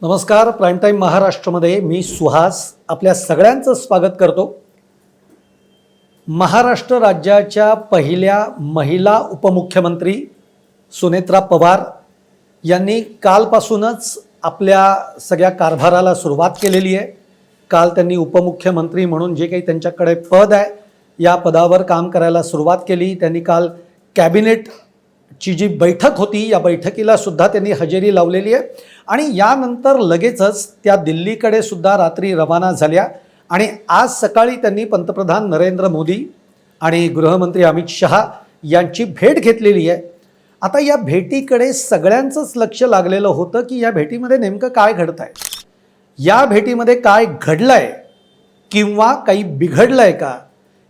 नमस्कार. Prime time महाराष्ट्रामध्ये मी सुहास आपल्या सगळ्यांचं स्वागत करतो. महाराष्ट्र राज्याच्या पहिल्या महिला उपमुख्यमंत्री सुनेत्रा पवार यांनी कालपासूनच आपल्या सगळ्या कारभाराला सुरुवात केलेली आहे. काल त्यांनी उपमुख्यमंत्री म्हणून जे काही त्यांच्याकडे पद आहे या पदावर काम करायला सुरुवात केली. त्यांनी काल कॅबिनेटची जी बैठक होती या बैठकीला सुद्धा त्यांनी हजेरी लावलेली आहे आणि यानंतर लगेचच त्या दिल्लीकडे सुद्धा रात्री रवाना झाल्या आणि आज सकाळी त्यांनी पंतप्रधान नरेंद्र मोदी आणि गृहमंत्री अमित शहा यांची भेट घेतलेली आहे. आता या भेटीकडे सगळ्यांचंच लक्ष लागलेलं होतं की या भेटीमध्ये नेमकं काय घडत आहे, या भेटीमध्ये काय घडलं आहे किंवा काही बिघडलं आहे का,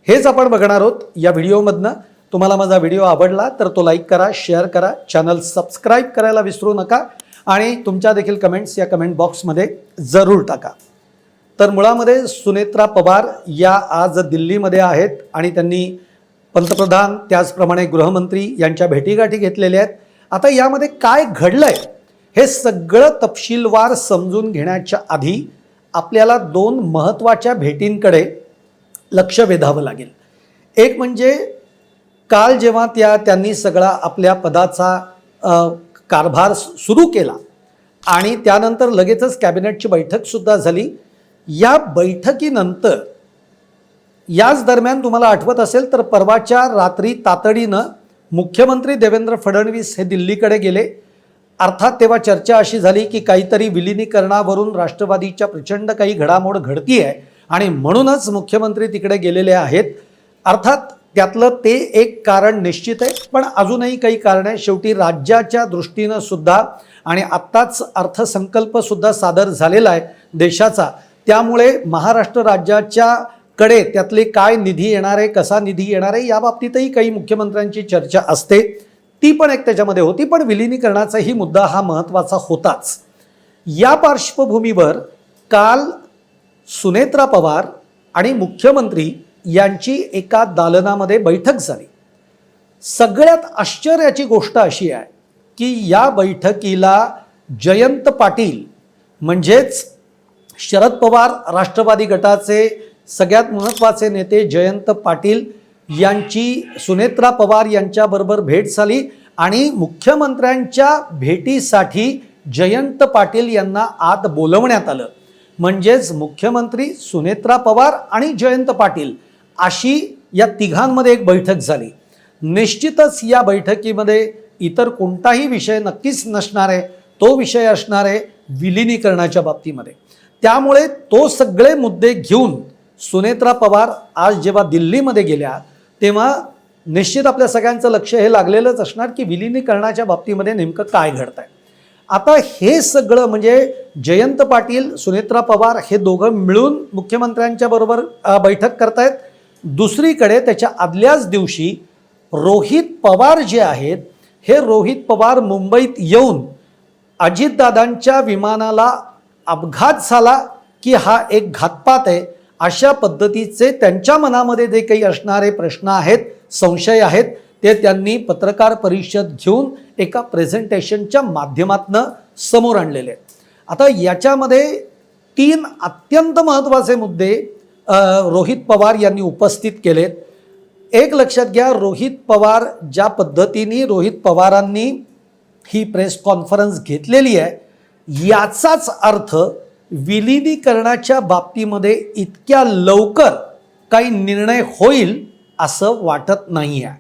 हेच आपण बघणार आहोत या व्हिडिओमधनं. तुम्हाला माझा व्हिडिओ आवडला तर तो लाईक करा, शेअर करा, चॅनल सबस्क्राईब करायला विसरू नका आणि तुमच्या देखील कमेंट्स या कमेंट बॉक्समध्ये जरूर टाका. तर मुळामध्ये सुनेत्रा पवार या आज दिल्लीमध्ये आहेत आणि त्यांनी पंतप्रधान त्याचप्रमाणे गृहमंत्री यांच्या भेटीगाठी घेतलेल्या आहेत. आता यामध्ये काय घडलं आहे हे सगळं तपशीलवार समजून घेण्याच्या आधी आपल्याला दोन महत्त्वाच्या भेटींकडे लक्ष वेधावं लागेल. एक म्हणजे काल जेव्हा त्यांनी सगळा आपल्या पदाचा कारभार सुरू केला आणि त्यानंतर लगेचच कॅबिनेटची बैठकसुद्धा झाली. या बैठकीनंतर याच दरम्यान तुम्हाला आठवत असेल तर परवाच्या रात्री तातडीनं मुख्यमंत्री देवेंद्र फडणवीस हे दिल्लीकडे गेले. अर्थात तेव्हा चर्चा अशी झाली की काहीतरी विलिनीकरणावरून राष्ट्रवादीच्या प्रचंड काही घडामोड घडती आहे आणि म्हणूनच मुख्यमंत्री तिकडे गेलेले आहेत. अर्थात त्यातलं ते एक कारण निश्चित आहे, पण अजूनही काही कारण आहे. शेवटी राज्याच्या दृष्टीनं सुद्धा आणि आत्ताच अर्थसंकल्पसुद्धा सादर झालेला आहे देशाचा, त्यामुळे महाराष्ट्र राज्याच्या कडे त्यातले काय निधी येणार आहे, कसा निधी येणार आहे याबाबतीतही काही मुख्यमंत्र्यांची चर्चा असते. ती पण एक त्याच्यामध्ये होती, पण विलिनीकरणाचाही मुद्दा हा महत्त्वाचा होताच. या पार्श्वभूमीवर काल सुनेत्रा पवार आणि मुख्यमंत्री यांची एका दालनामध्ये बैठक झाली. सगळ्यात आश्चर्याची गोष्ट अशी आहे की या बैठकीला जयंत पाटील म्हणजेच शरद पवार राष्ट्रवादी गटाचे सगळ्यात महत्त्वाचे नेते जयंत पाटील यांची सुनेत्रा पवार यांच्याबरोबर भेट झाली आणि मुख्यमंत्र्यांच्या भेटीसाठी जयंत पाटील यांना आत बोलवण्यात आलं. म्हणजेच मुख्यमंत्री, सुनेत्रा पवार आणि जयंत पाटील अशी या तिघांमध्ये एक बैठक झाली. निश्चितच या बैठकीमध्ये इतर कोणताही विषय नक्कीच नसणार आहे. तो विषय असणार आहे विलिनीकरणाच्या बाबतीमध्ये. त्यामुळे तो सगळे मुद्दे घेऊन सुनेत्रा पवार आज जेव्हा दिल्लीमध्ये गेल्या तेव्हा निश्चित आपल्या सगळ्यांचं लक्ष हे लागलेलंच असणार की विलिनीकरणाच्या बाबतीमध्ये नेमकं काय घडत आहे. आता हे सगळं म्हणजे जयंत पाटील, सुनेत्रा पवार हे दोघं मिळून मुख्यमंत्र्यांच्या बरोबर बैठक करतायत. दुसरीकडे त्याच्या आदल्याच दिवशी रोहित पवार जे आहेत हे रोहित पवार मुंबईत येऊन अजितदादांच्या विमानाला अपघात झाला की हा एक घातपात आहे अशा पद्धतीचे त्यांच्या मनामध्ये जे काही असणारे प्रश्न आहेत, संशय आहेत, ते त्यांनी पत्रकार परिषद घेऊन एका प्रेझेंटेशनच्या माध्यमातून समोर आणलेले आहेत. आता याच्यामध्ये तीन अत्यंत महत्त्वाचे मुद्दे रोहित पवार यांनी उपस्थित केलेत. एक लक्षात घ्या, रोहित पवार ज्या पद्धतीने रोहित पवारांनी ही प्रेस कॉन्फरन्स घेतलेली आहे याचाच अर्थ विलिनीकरणाच्या बाबतीमध्ये इतक्या लवकर काही निर्णय होईल असं वाटत नाही आहे.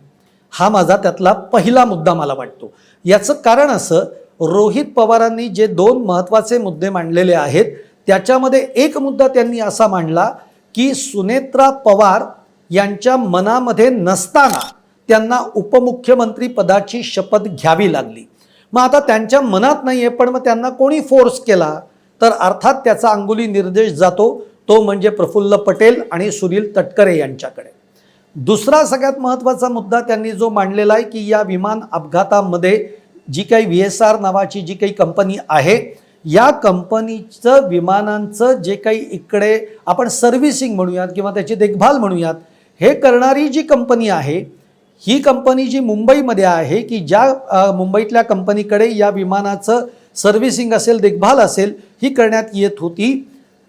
हा माझा त्यातला पहिला मुद्दा मला वाटतो. याचं कारण असं, रोहित पवारांनी जे दोन महत्त्वाचे मुद्दे मांडलेले आहेत त्याच्यामध्ये एक मुद्दा त्यांनी असा मांडला की सुनेत्रा पवार यांच्या मनामध्ये नसताना त्यांना उपमुख्यमंत्री पदाची शपथ घ्यावी लागली. मग आता त्यांच्या मनात नाही आहे, पण मग त्यांना कोणी फोर्स केला तर अर्थात त्याचा अंगुली निर्देश जातो, तो म्हणजे प्रफुल्ल पटेल आणि सुनील तटकरे यांच्याकडे. दुसरा सगळ्यात महत्त्वाचा मुद्दा त्यांनी जो मांडलेला आहे की या विमान अपघातामध्ये जी काही VSR नावाची जी काही कंपनी आहे या कंपनीचं विमानांचं जे काही इकडे आपण सर्व्हिसिंग म्हणूयात किंवा त्याची देखभाल म्हणूयात हे करणारी जी कंपनी आहे ही कंपनी जी मुंबईमध्ये आहे की ज्या मुंबईतल्या कंपनीकडे या विमानाचं सर्व्हिसिंग असेल, देखभाल असेल, ही करण्यात येत होती,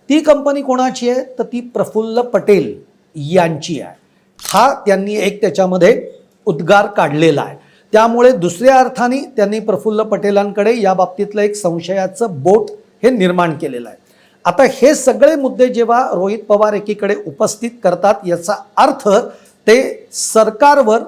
ती कंपनी कोणाची आहे तर ती प्रफुल्ल पटेल यांची आहे. हा त्यांनी एक त्याच्यामध्ये उद्गार काढलेला आहे. त्यामुळे दुसऱ्या अर्थाने त्यांनी प्रफुल्ल पटेलांकडे या बाबतीतलं एक संशयाचं बोट हे निर्माण केलेलं आहे. आता हे सगळे मुद्दे जेव्हा रोहित पवार एकीकडे उपस्थित करतात, याचा अर्थ ते सरकारवर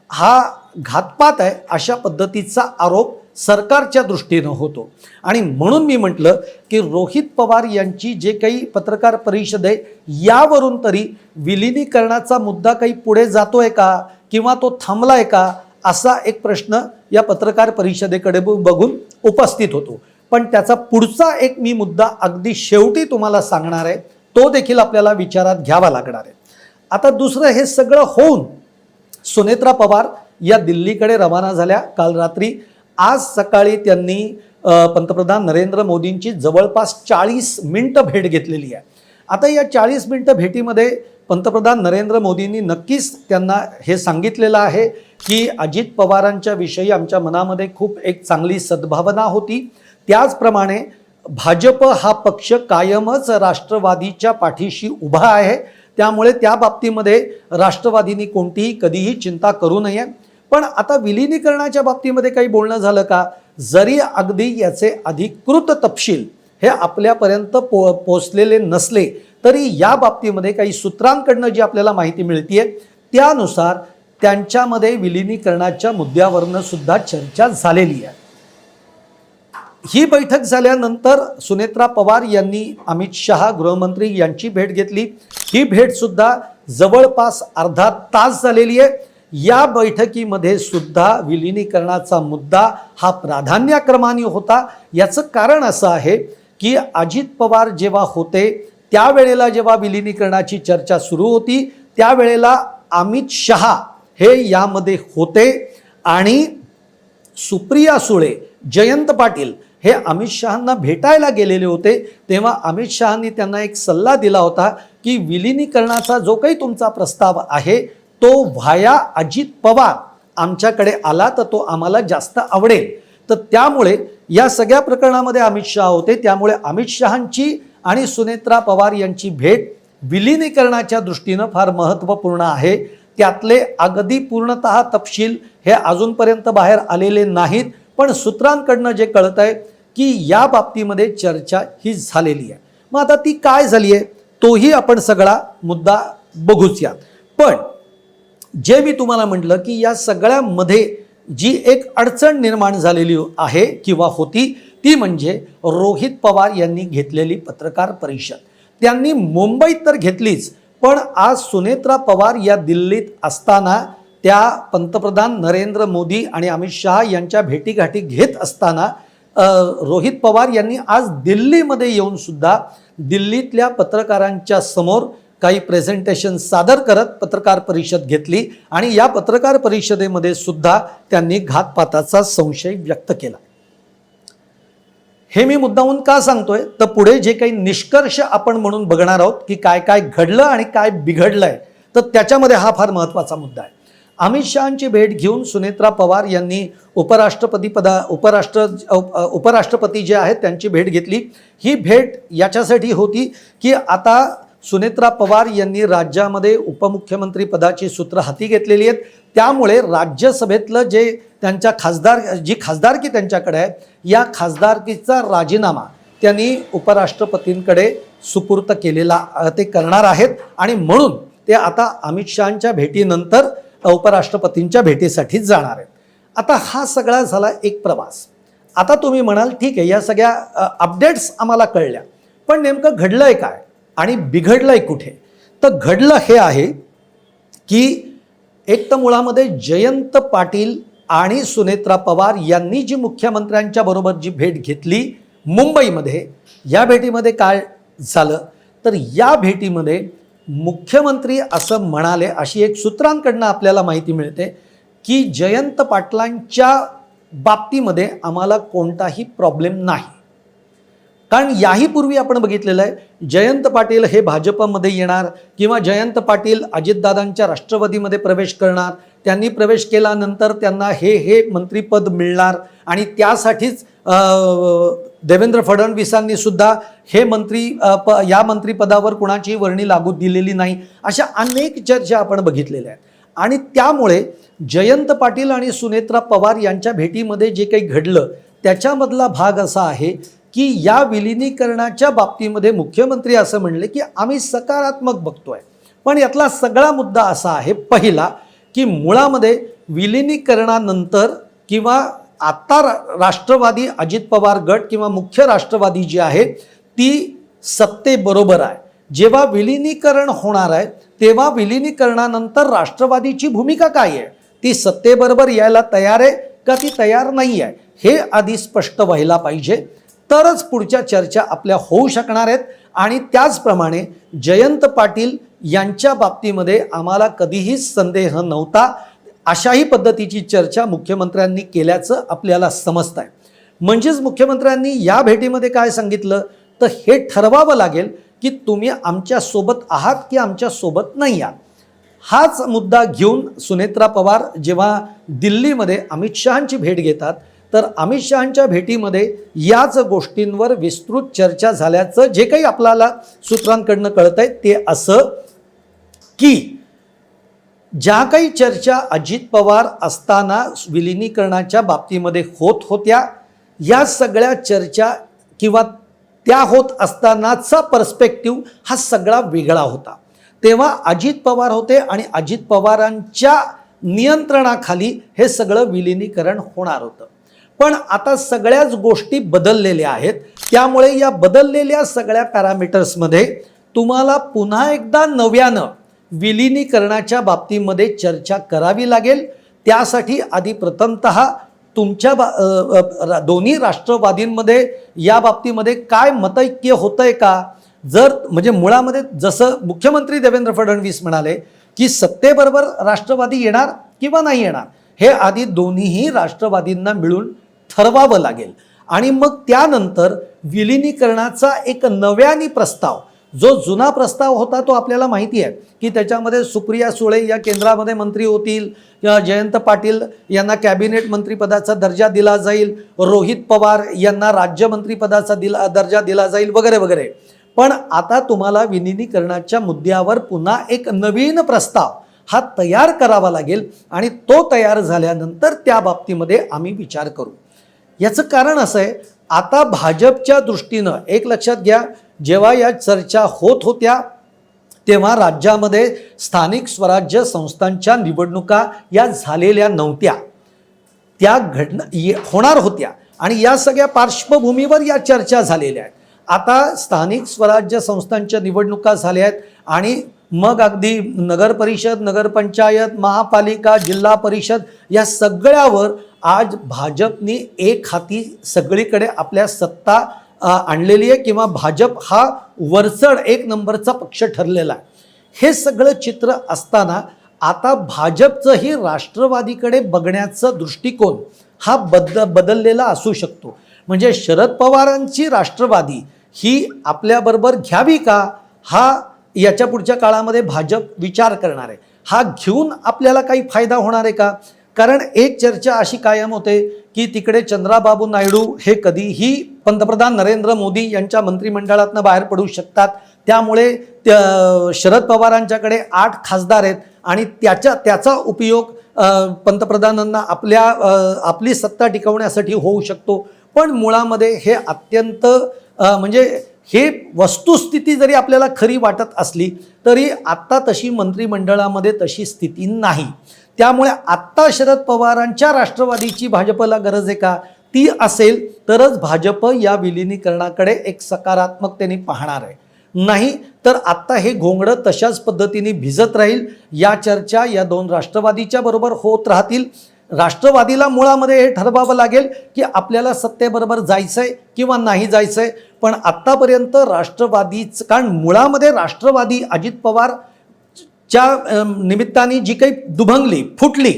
हा घातपात आहे अशा पद्धतीचा आरोप सरकारच्या दृष्टीनं होतो. आणि म्हणून मी म्हटलं की रोहित पवार यांची जे काही पत्रकार परिषद आहे, यावरून तरी विलिनीकरणाचा मुद्दा काही पुढे जातोय का किंवा तो थांबलाय का, असा एक प्रश्न या पत्रकार परिषदेकडे बघून उपस्थित होतो. पण त्याचा पुढचा एक मी मुद्दा अगदी शेवटी तुम्हाला सांगणार आहे, तो देखील आपल्याला विचारात घ्यावा लागणार आहे. आता दुसरं, हे सगळं होऊन सुनेत्रा पवार या दिल्लीकडे रवाना झाल्या काल रात्री. आज सकाळी त्यांनी पंतप्रधान नरेंद्र मोदींची जवळपास 40 मिनिटं भेट घेतलेली आहे. आता या 40 मिनिटं भेटीमध्ये पंतप्रधान नरेंद्र मोदींनी नक्कीच त्यांना हे सांगितलेलं आहे की अजित पवारांच्या विषयी आमच्या मनामध्ये खूप एक चांगली सद्भावना होती. त्याचप्रमाणे भाजप हा पक्ष कायमच राष्ट्रवादीच्या पाठीशी उभा आहे, त्यामुळे त्या बाबतीमध्ये राष्ट्रवादींनी कोणतीही कधीही चिंता करू नये. पण आता विलिनीकरणाच्या बाबतीमध्ये काही बोलणं झालं का, जरी अगदी याचे अधिकृत तपशील हे आपल्यापर्यंत पोचलेले नसले तरी या बाबतीमध्ये काही सूत्रांकडनं जी आपल्याला माहिती मिळते त्यानुसार त्यांच्यामध्ये विलिनीकरणाच्या मुद्द्यावरनं सुद्धा चर्चा झालेली आहे. ही बैठक झाल्यानंतर सुनेत्रा पवार यांनी अमित शहा गृहमंत्री यांची भेट घेतली. ही भेट सुद्धा जवळपास अर्धा तास झालेली आहे. या बैठकीमध्ये सुद्धा विलिनीकरणाचा मुद्दा हा प्राधान्यक्रमाने होता. याचं कारण असं आहे की अजित पवार जेव्हा होते त्यावेळेला जेव्हा विलिनीकरणाची चर्चा सुरू होती त्यावेळेला अमित शहा हे यामध्ये होते आणि सुप्रिया सुळे, जयंत पाटील हे अमित शहांना भेटायला गेलेले होते. तेव्हा अमित शहांनी त्यांना एक सल्ला दिला होता की विलिनीकरणाचा जो काही तुमचा प्रस्ताव आहे तो व्हाया अजित पवार आमच्याकडे आला तर तो आम्हाला जास्त आवडेल. तर त्यामुळे या सगळ्या प्रकरणामध्ये अमित शहा होते. त्यामुळे अमित शहांची आणि सुनेत्रा पवार यांची भेट विलिनीकरणाच्या दृष्टीनं फार महत्त्वपूर्ण आहे. त्यातले अगदी पूर्णतः तपशील हे अजूनपर्यंत बाहेर आलेले नाहीत, पण सूत्रांकडनं जे कळत आहे की या बाबतीमध्ये चर्चा ही झालेली आहे. मग आता ती काय झाली आहे तोही आपण सगळा मुद्दा बघूच यात. पण जे मी तुम्हाला म्हटलं की या सगळ्यामध्ये जी एक अडचण निर्माण झालेली आहे किंवा होती ती म्हणजे रोहित पवार यांनी घेतलेली पत्रकार परिषद. त्यांनी मुंबईत तर घेतलीच, पण आज सुनेत्रा पवार या दिल्लीत असताना त्या पंतप्रधान नरेंद्र मोदी आणि अमित शहा यांच्या भेटीगाठी घेत असताना रोहित पवार यांनी आज दिल्लीमध्ये येऊन सुद्धा दिल्लीतल्या पत्रकारांच्या समोर काही प्रेझेंटेशन सादर करत पत्रकार परिषद घेतली आणि या पत्रकार परिषदेमध्ये सुद्धा त्यांनी घातपाताचा संशय व्यक्त केला. हे मी मुद्दामून का सांगतोय तर पुढे जे काही निष्कर्ष आपण म्हणून बघणार आहोत की काय काय घडलं आणि काय बिघडलंय, तर त्याच्यामध्ये हा फार महत्त्वाचा मुद्दा आहे. अमित शहांची भेट घेऊन सुनेत्रा पवार यांनी उपराष्ट्रपती जे आहेत त्यांची भेट घेतली. ही भेट याच्यासाठी होती की आता सुनेत्रा पवार यांनी राज्यामध्ये उपमुख्यमंत्री पदाची सूत्र हाती घेतलेली आहेत. त्यामुळे राज्यसभेतलं जे त्यांच्या खासदारकी त्यांच्याकडे आहे, या खासदारकीचा राजीनामा त्यांनी उपराष्ट्रपतींकडे सुपूर्त केलेला ते करणार आहेत आणि म्हणून ते आता अमित शहांच्या भेटीनंतर उपराष्ट्रपतींच्या भेटीसाठी जाणार आहेत. आता हा सगळा झाला एक प्रवास. आता तुम्ही म्हणाल ठीक आहे, या सगळ्या अपडेट्स आम्हाला कळल्या, पण नेमकं घडलंय काय आणि बिघडलंय कुठे? तर घडलं हे आहे की एक तर मुळामध्ये जयंत पाटील आणि सुनेत्रा पवार यांनी जी मुख्यमंत्र्यांच्या बरोबर जी भेट घेतली मुंबईमध्ये, या भेटीमध्ये काय झालं तर या भेटीमध्ये मुख्यमंत्री असं म्हणाले, अशी एक सूत्रांकडनं आपल्याला माहिती मिळते की जयंत पाटलांच्या बाबतीमध्ये आम्हाला कोणताही प्रॉब्लेम नाही. कारण याही पूर्वी आपण बघितलेलं आहे जयंत पाटील हे भाजपमध्ये येणार किंवा जयंत पाटील अजितदादांच्या राष्ट्रवादीमध्ये प्रवेश करणार, त्यांनी प्रवेश केल्यानंतर त्यांना हे मंत्रिपद मिळणार आणि त्यासाठीच देवेंद्र फडणवीसांनी सुद्धा हे मंत्री या मंत्रिपदावर कुणाची वर्णी लागू दिलेली नाही, अशा अनेक चर्चा आपण बघितलेल्या आहेत. आणि त्यामुळे जयंत पाटील आणि सुनेत्रा पवार यांच्या भेटीमध्ये जे काही घडलं त्याच्यामधला भाग असा आहे की या विलिनीकरणाच्या बाबतीमध्ये मुख्यमंत्री असं म्हणले की आम्ही सकारात्मक बघतोय. पण यातला सगळा मुद्दा असा आहे, पहिला की मुळामध्ये विलिनीकरणानंतर किंवा आता राष्ट्रवादी अजित पवार गट किंवा मुख्य राष्ट्रवादी जी आहे ती सत्तेबरोबर आहे. जेव्हा विलिनीकरण होणार आहे तेव्हा विलिनीकरणानंतर राष्ट्रवादीची भूमिका काय आहे, ती सत्तेबरोबर यायला तयार आहे का ती तयार नाही आहे, हे आधी स्पष्ट व्हायला पाहिजे. तरच पुढच्या चर्चा आपल्या होऊ शकणार आहेत. आणि त्याचप्रमाणे जयंत पाटील यांच्या बाबतीमध्ये आम्हाला कधीही संदेह नव्हता, अशाही पद्धतीची चर्चा मुख्यमंत्र्यांनी केल्याचं आपल्याला समजतं आहे. म्हणजेच मुख्यमंत्र्यांनी या भेटीमध्ये काय सांगितलं तर हे ठरवावं लागेल की तुम्ही आमच्यासोबत आहात की आमच्यासोबत नाही आहात. हाच मुद्दा घेऊन सुनेत्रा पवार जेव्हा दिल्लीमध्ये अमित शहांची भेट घेतात तर अमित शहांच्या भेटीमध्ये याच गोष्टींवर विस्तृत चर्चा झाल्याचं जे काही आपल्याला सूत्रांकडनं कळत आहे ते असं की ज्या काही चर्चा अजित पवार असताना विलिनीकरणाच्या बाबतीमध्ये होत होत्या या सगळ्या चर्चा किंवा त्या होत असतानाचा पर्स्पेक्टिव्ह हा सगळा वेगळा होता. तेव्हा अजित पवार होते आणि अजित पवारांच्या नियंत्रणाखाली हे सगळं विलिनीकरण होणार होतं. पण आता सगळ्याच गोष्टी बदललेल्या आहेत. त्यामुळे या बदललेल्या सगळ्या पॅरामीटर्समध्ये तुम्हाला पुन्हा एकदा नव्यानं विलिनीकरणाच्या बाबतीमध्ये चर्चा करावी लागेल. त्यासाठी आधी प्रथमतः तुमच्या दोन्ही राष्ट्रवादींमध्ये या बाबतीमध्ये काय मतैक्य होतंय का, जर म्हणजे मुळामध्ये जसं मुख्यमंत्री देवेंद्र फडणवीस म्हणाले की सत्तेबरोबर राष्ट्रवादी येणार किंवा नाही येणार हे आधी दोन्हीही राष्ट्रवादींना मिळून ठरवावं लागेल. आणि मग त्यानंतर विलिनीकरणाचा एक नव्याने प्रस्ताव, जो जुना प्रस्ताव होता तो आपल्याला माहिती आहे की त्याच्यामध्ये सुप्रिया सुळे या केंद्रामध्ये मंत्री होतील, जयंत पाटील यांना कॅबिनेट मंत्रिपदाचा दर्जा दिला जाईल, रोहित पवार यांना राज्यमंत्रीपदाचा दर्जा दिला जाईल वगैरे वगैरे. पण आता तुम्हाला विलिनीकरणाच्या मुद्द्यावर पुन्हा एक नवीन प्रस्ताव हा तयार करावा लागेल आणि तो तयार झाल्यानंतर त्या बाबतीमध्ये आम्ही विचार करू. याचं कारण असं आहे, आता भाजपच्या दृष्टीनं एक लक्षात घ्या, जेव्हा या चर्चा होत होत्या तेव्हा राज्यामध्ये स्थानिक स्वराज्य संस्थांच्या निवडणुका या झालेल्या नव्हत्या, त्या होणार होत्या आणि या सगळ्या पार्श्वभूमीवर या चर्चा झालेल्या आहेत. आता स्थानिक स्वराज्य संस्थांच्या निवडणुका झाल्या आहेत आणि मग अगदी नगर परिषद, नगरपंचायत, महापालिका, जिल्हा परिषद या सगळ्यावर आज भाजपने एक हाती सगळीकडे आपल्या सत्ता आणलेली आहे किंवा भाजप हा वरचढ एक नंबरचा पक्ष ठरलेला आहे. हे सगळं चित्र असताना आता भाजपचंही राष्ट्रवादीकडे बघण्याचा दृष्टिकोन हा बदललेला असू शकतो. म्हणजे शरद पवारांची राष्ट्रवादी ही आपल्याबरोबर घ्यावी का, हा याच्या पुढच्या काळामध्ये भाजप विचार करणार आहे. हा घेऊन आपल्याला काही फायदा होणार आहे का? कारण एक चर्चा अशी कायम होते की तिकडे चंद्राबाबू नायडू हे कधीही पंतप्रधान नरेंद्र मोदी यांच्या मंत्रिमंडळातनं बाहेर पडू शकतात. त्यामुळे शरद पवारांच्याकडे 8 खासदार आहेत आणि त्याचा उपयोग पंतप्रधानांना आपली सत्ता टिकवण्यासाठी होऊ शकतो. पण मुळामध्ये हे अत्यंत म्हणजे हे वस्तुस्थिती जरी आपल्याला खरी वाटत असली तरी आत्ता तशी मंत्रिमंडळामध्ये तशी स्थिती नाही. त्यामुळे आत्ता शरद पवारांच्या राष्ट्रवादीची भाजपला गरज आहे का? ती असेल तरच भाजप या विलिनीकरणाकडे एक सकारात्मकतेने पाहणार आहे. नाही तर आत्ता हे घोंगडं तशाच पद्धतीने भिजत राहील. या चर्चा या दोन राष्ट्रवादीच्या बरोबर होत राहतील. राष्ट्रवादीला मुळामध्ये हे ठरवावं लागेल की आपल्याला सत्तेबरोबर जायचंय किंवा नाही जायचंय. पण आत्तापर्यंत राष्ट्रवादीच, कारण मुळामध्ये राष्ट्रवादी अजित पवार च्या निमित्ताने जी काही दुभंगली फुटली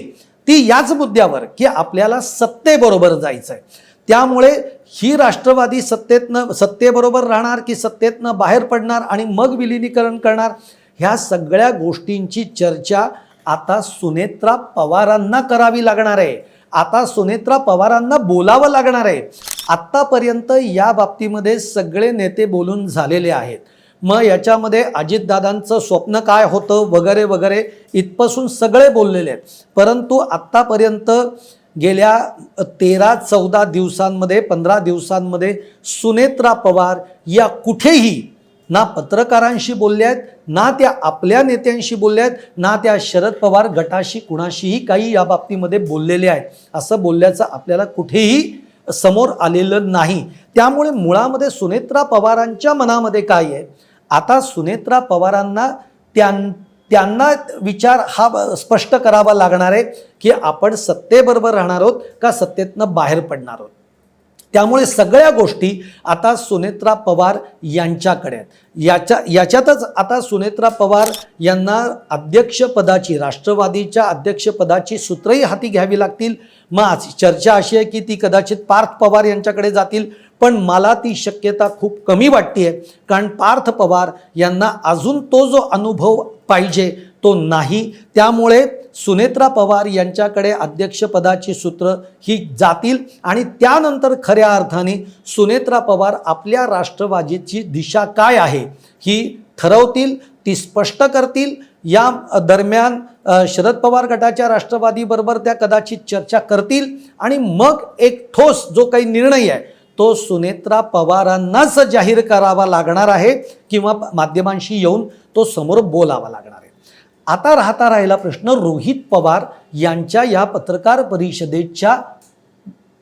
ती याच मुद्द्यावर की आपल्याला सत्तेबरोबर जायचंय. त्यामुळे ही राष्ट्रवादी सत्तेबरोबर राहणार की सत्तेतनं बाहेर पडणार आणि मग विलिनीकरण करणार, ह्या सगळ्या गोष्टींची चर्चा आता सुनेत्रा पवारांना करावी लागणार आहे. आता सुनेत्रा पवारांना बोलावं लागणार आहे. आत्तापर्यंत या बाबतीमध्ये सगळे नेते बोलून झालेले आहेत. मग याच्यामध्ये अजितदादांचं स्वप्न काय होतं वगैरे वगैरे इथपासून सगळे बोललेले आहेत. परंतु आत्तापर्यंत गेल्या 13-14 दिवसांमध्ये 15 दिवसांमध्ये सुनेत्रा पवार या कुठेही ना पत्रकारांशी बोलल्या आहेत, ना त्या आपल्या नेत्यांशी बोलल्या आहेत, ना त्या शरद पवार गटाशी कुणाशीही काही या बाबतीमध्ये बोललेले आहेत. असं बोलल्याचं आपल्याला कुठेही समोर आलेलं नाही. त्यामुळे मुळामध्ये सुनेत्रा पवारांच्या मनामध्ये काय आहे, आता सुनेत्रा पवारांना त्यांना विचार हा स्पष्ट करावा लागणार आहे की आपण सत्तेबरोबर राहणार आहोत का सत्तेतनं बाहेर पडणार आहोत. त्यामुळे सगळ्या गोष्टी आता सुनेत्रा पवार यांच्याकडे आहेत. याच्यातच आता सुनेत्रा पवार यांना अध्यक्षपदाची, राष्ट्रवादीच्या अध्यक्षपदाची सूत्रही हाती घ्यावी लागतील. मग चर्चा अशी आहे की ती कदाचित पार्थ पवार यांच्याकडे जातील, पण मला ती शक्यता खूप कमी वाटते. कारण पार्थ पवार यांना अजून तो जो अनुभव पाहिजे तो नाही. त्यामुळे सुनेत्रा पवार यांच्याकडे अध्यक्षपदाची सूत्र ही जातील आणि त्यानंतर खऱ्या अर्थाने सुनेत्रा पवार आपल्या राष्ट्रवादीची दिशा काय आहे ही ठरवतील, ती स्पष्ट करतील. या दरम्यान शरद पवार गटाच्या राष्ट्रवादीबरोबर त्या कदाचित चर्चा करतील आणि मग एक ठोस जो काही निर्णय आहे तो सुनेत्रा पवारांनाच जाहीर करावा लागणार आहे किंवा माध्यमांशी येऊन तो समोर बोलावा लागणार आहे. आता राहिला प्रश्न रोहित पवार यांच्या या पत्रकार परिषदेच्या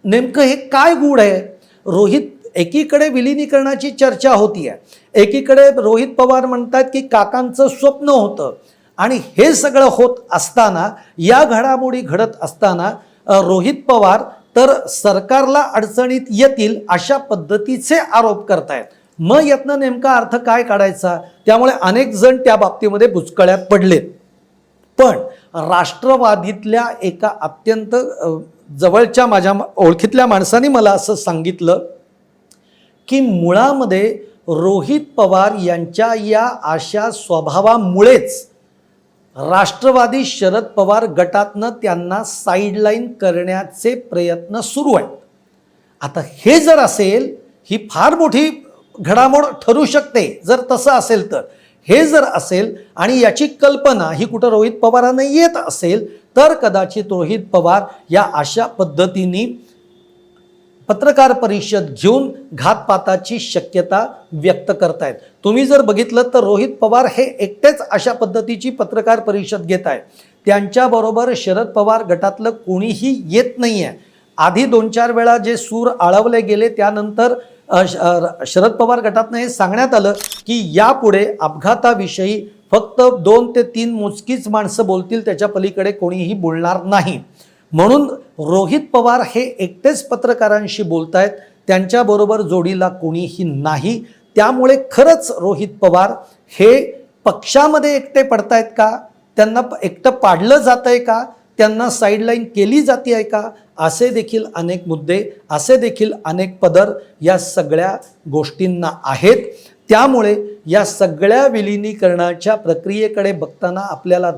नेमकं हे काय गूढ आहे. रोहित एकीकडे विलिनीकरणाची चर्चा होतीये, एकीकडे रोहित पवार म्हणतात की काकांचं स्वप्न होतं आणि हे सगळं होत असताना, या घडामोडी घडत असताना रोहित पवार तर सरकारला अडचणीत येतील अशा पद्धतीचे आरोप करतायत. मग यातनं नेमका अर्थ काय काढायचा. त्यामुळे अनेक जण त्या बाबतीमध्ये बुचकळ्यात पडलेत. पण राष्ट्रवादीतल्या एका अत्यंत जवळच्या माझ्या ओळखीतल्या माणसाने मला असं सांगितलं की मुळामध्ये रोहित पवार यांच्या या अशा स्वभावामुळेच राष्ट्रवादी शरद पवार गटातनं त्यांना साईडलाईन करण्याचे प्रयत्न सुरू आहेत. आता हे जर असेल, ही फार मोठी घडामोड ठरू शकते जर तसं असेल तर. हे जर असेल आणि याची कल्पना ही कुठं रोहित पवारांना येत असेल तर कदाचित रोहित पवार या अशा पद्धतीने पत्रकार परिषद घेऊन घातपाताची शक्यता व्यक्त करतायत. तुम्ही जर बघितलं तर रोहित पवार हे एकटेच अशा पद्धतीची पत्रकार परिषद घेत आहेत. त्यांच्याबरोबर शरद पवार गटातलं कोणीही येत नाही आहे. आधी 2-4 वेळा जे सूर आळवले गेले त्यानंतर शरद पवार गटातनं हे सांगण्यात आलं की यापुढे अपघाताविषयी फक्त 2 ते 3 मोजकीच माणसं बोलतील, त्याच्या पलीकडे कोणीही बोलणार नाही. म्हणून रोहित पवार हे एकटेच पत्रकारांशी बोलतायत, त्यांच्याबरोबर जोडीला कोणीही नाही. त्यामुळे खरंच रोहित पवार हे पक्षामध्ये एकटे पडतायत का, त्यांना एकटं पाडलं जात आहे का, त्यांना साईडलाईन केली जाते आहे का, असे देखील अनेक मुद्दे, असे देखील अनेक पदर या सगळ्या गोष्टींना आहेत. त्यामुळे या सगळ्या विलिनीकरणाच्या प्रक्रियेकडे बघताना आपल्याला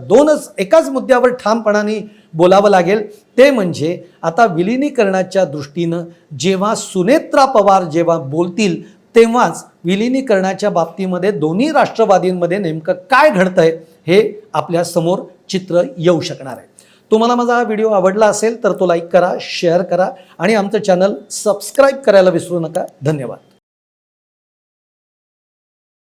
एकाच मुद्द्यावर ठामपणाने बोलावं लागेल. ते म्हणजे आता विलिनीकरणाच्या दृष्टीनं जेव्हा सुनेत्रा पवार जेव्हा बोलतील तेव्हाच विलिनीकरणाच्या बाबतीमध्ये दोन्ही राष्ट्रवादींमध्ये नेमकं काय घडतंय हे आपल्या समोर चित्र येऊ शकणार आहे. तुम्हाला माझा हा व्हिडिओ आवडला असेल तर तो लाईक करा, शेअर करा आणि आमचं चॅनल सबस्क्राईब करायला विसरू नका. धन्यवाद.